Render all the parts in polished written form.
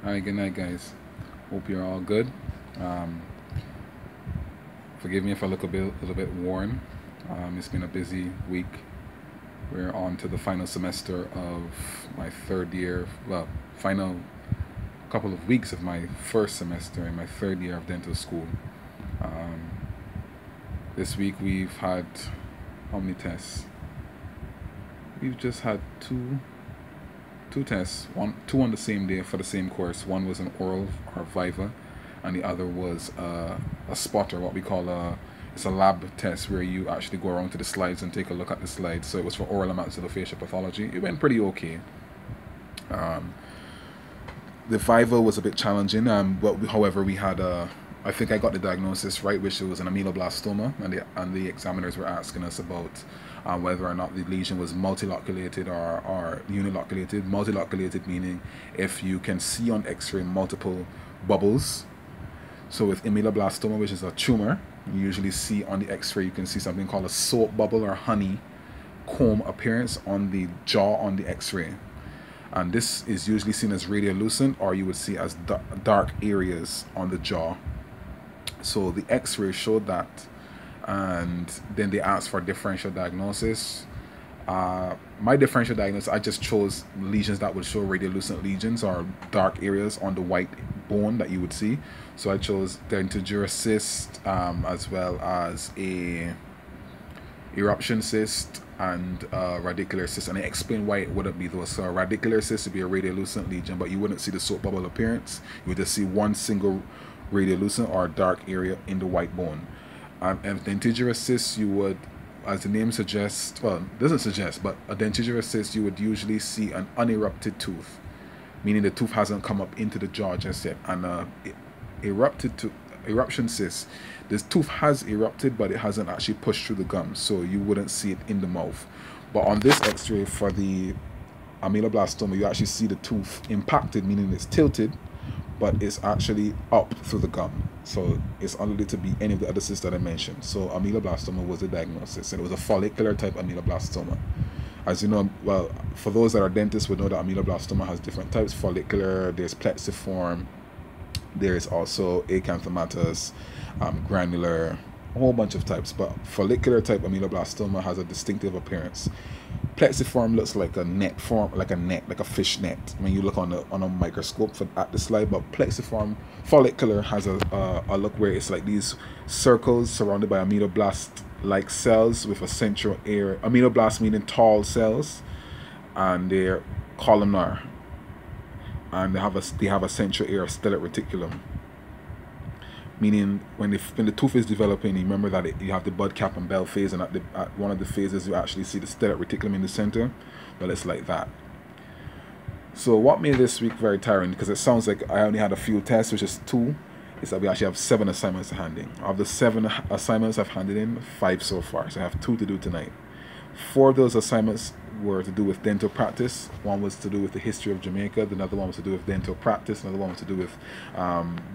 Hi, good night, guys. Hope you're all good. Um, Forgive me if I look a little bit worn. It's been a busy week. We're on to the final semester of my third year. Well, final couple of weeks of my first semester in my third year of dental school. Um, this week we've had how many tests? We've just had two tests. Two on the same day for the same course. One was an oral or viva, and the other was a spotter, what we call a it's a lab test where you actually go around to the slides and take a look at the slides. So it was for oral and maxillofacial pathology. It went pretty okay. Um, the viva was a bit challenging, but however we had a I think I got the diagnosis right, which was an ameloblastoma, and the examiners were asking us about whether or not the lesion was multiloculated or uniloculated. Multiloculated meaning if you can see on X-ray multiple bubbles. So with ameloblastoma, which is a tumor, you usually see on the X-ray you can see something called a soap bubble or honey comb appearance on the jaw on the X-ray, and this is usually seen as radiolucent, or you would see as dark areas on the jaw. So the X-ray showed that, and then they asked for differential diagnosis. My differential diagnosis, I just chose lesions that would show radiolucent lesions or dark areas on the white bone that you would see. So I chose dentigerous cyst, as well as a eruption cyst and radicular cyst, and I explained why it wouldn't be those. So a radicular cyst would be a radiolucent lesion, but you wouldn't see the soap bubble appearance. You would just see one single radiolucent or dark area in the white bone. And dentigerous cyst, you would, as the name suggests, well, it doesn't suggest, but a dentigerous cyst, you would usually see an unerupted tooth, meaning the tooth hasn't come up into the jaw just yet. And erupted to eruption cyst, this tooth has erupted, but it hasn't actually pushed through the gums, so you wouldn't see it in the mouth. But on this X-ray for the ameloblastoma, you actually see the tooth impacted, meaning it's tilted, but it's actually up through the gum. So it's unlikely to be any of the other cysts that I mentioned. So ameloblastoma was the diagnosis, and it was a follicular type ameloblastoma. As you know, well, for those that are dentists would know that ameloblastoma has different types. Follicular, there's plexiform, there is also acanthomatous, granular, a whole bunch of types. But follicular type ameloblastoma has a distinctive appearance. Plexiform looks like a net form, like a net, like a fish net when you look on a microscope at the slide. But plexiform follicular has a look where it's like these circles surrounded by ameloblast like cells with a central area. Ameloblast meaning tall cells, and they're columnar, and they have a central area of stellate reticulum, meaning when the tooth is developing, you remember that you have the bud cap and bell phase, and at one of the phases you actually see the stellate reticulum in the center. Well, it's like that. So what made this week very tiring, because it sounds like I only had a few tests, which is two, is that we actually have 7 assignments to hand in. Of the 7 assignments I've handed in, 5 so far, so I have 2 to do tonight. 4 of those assignments were to do with dental practice. One was to do with the history of Jamaica. Another one was to do with dental practice. Another one was to do with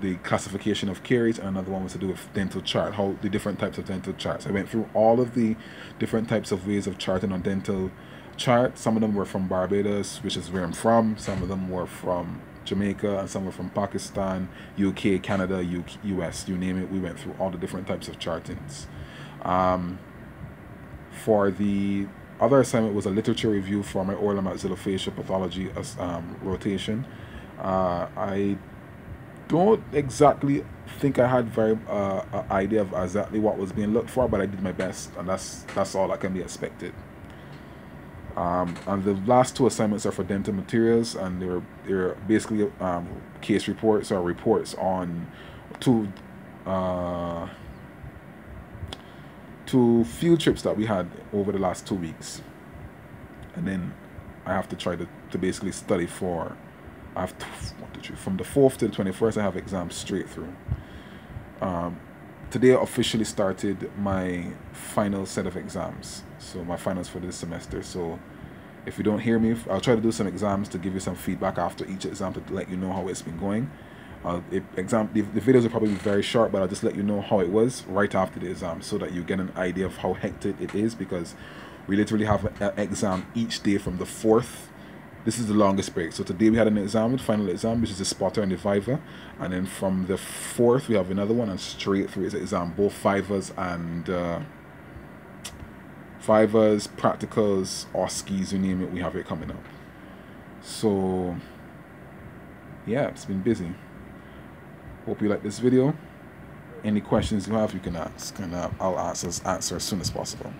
the classification of caries. And another one was to do with dental chart, how the different types of dental charts. I went through all of the different types of ways of charting on dental chart. Some of them were from Barbados, which is where I'm from. Some of them were from Jamaica, and some were from Pakistan, UK, Canada, US, you name it. We went through all the different types of chartings. For the other assignment was a literature review for my oral and maxillofacial pathology rotation. I don't exactly think I had very idea of exactly what was being looked for, but I did my best, and that's all that can be expected. And the last 2 assignments are for dental materials, and they're basically case reports or reports on two uh, two field trips that we had over the last 2 weeks, and then I have to try to basically study for. I have to, 1, 2, 3, from the 4th to the 21st. I have exams straight through. Um, Today I officially started my final set of exams, so my finals for this semester. So if you don't hear me, I'll try to do some exams to give you some feedback after each exam to let you know how it's been going. The videos will probably be very short, but I'll just let you know how it was right after the exam, so that you get an idea of how hectic it is, because we literally have an exam each day from the 4th this is the longest break. So today we had an exam, the final exam, which is the spotter and the viva, and then from the 4th we have another one, and straight through is the exam, both vivas and vivas, practicals, OSCEs, you name it, we have it coming up. So yeah, it's been busy. Hope you like this video. Any questions you have, you can ask, and I'll answer as soon as possible.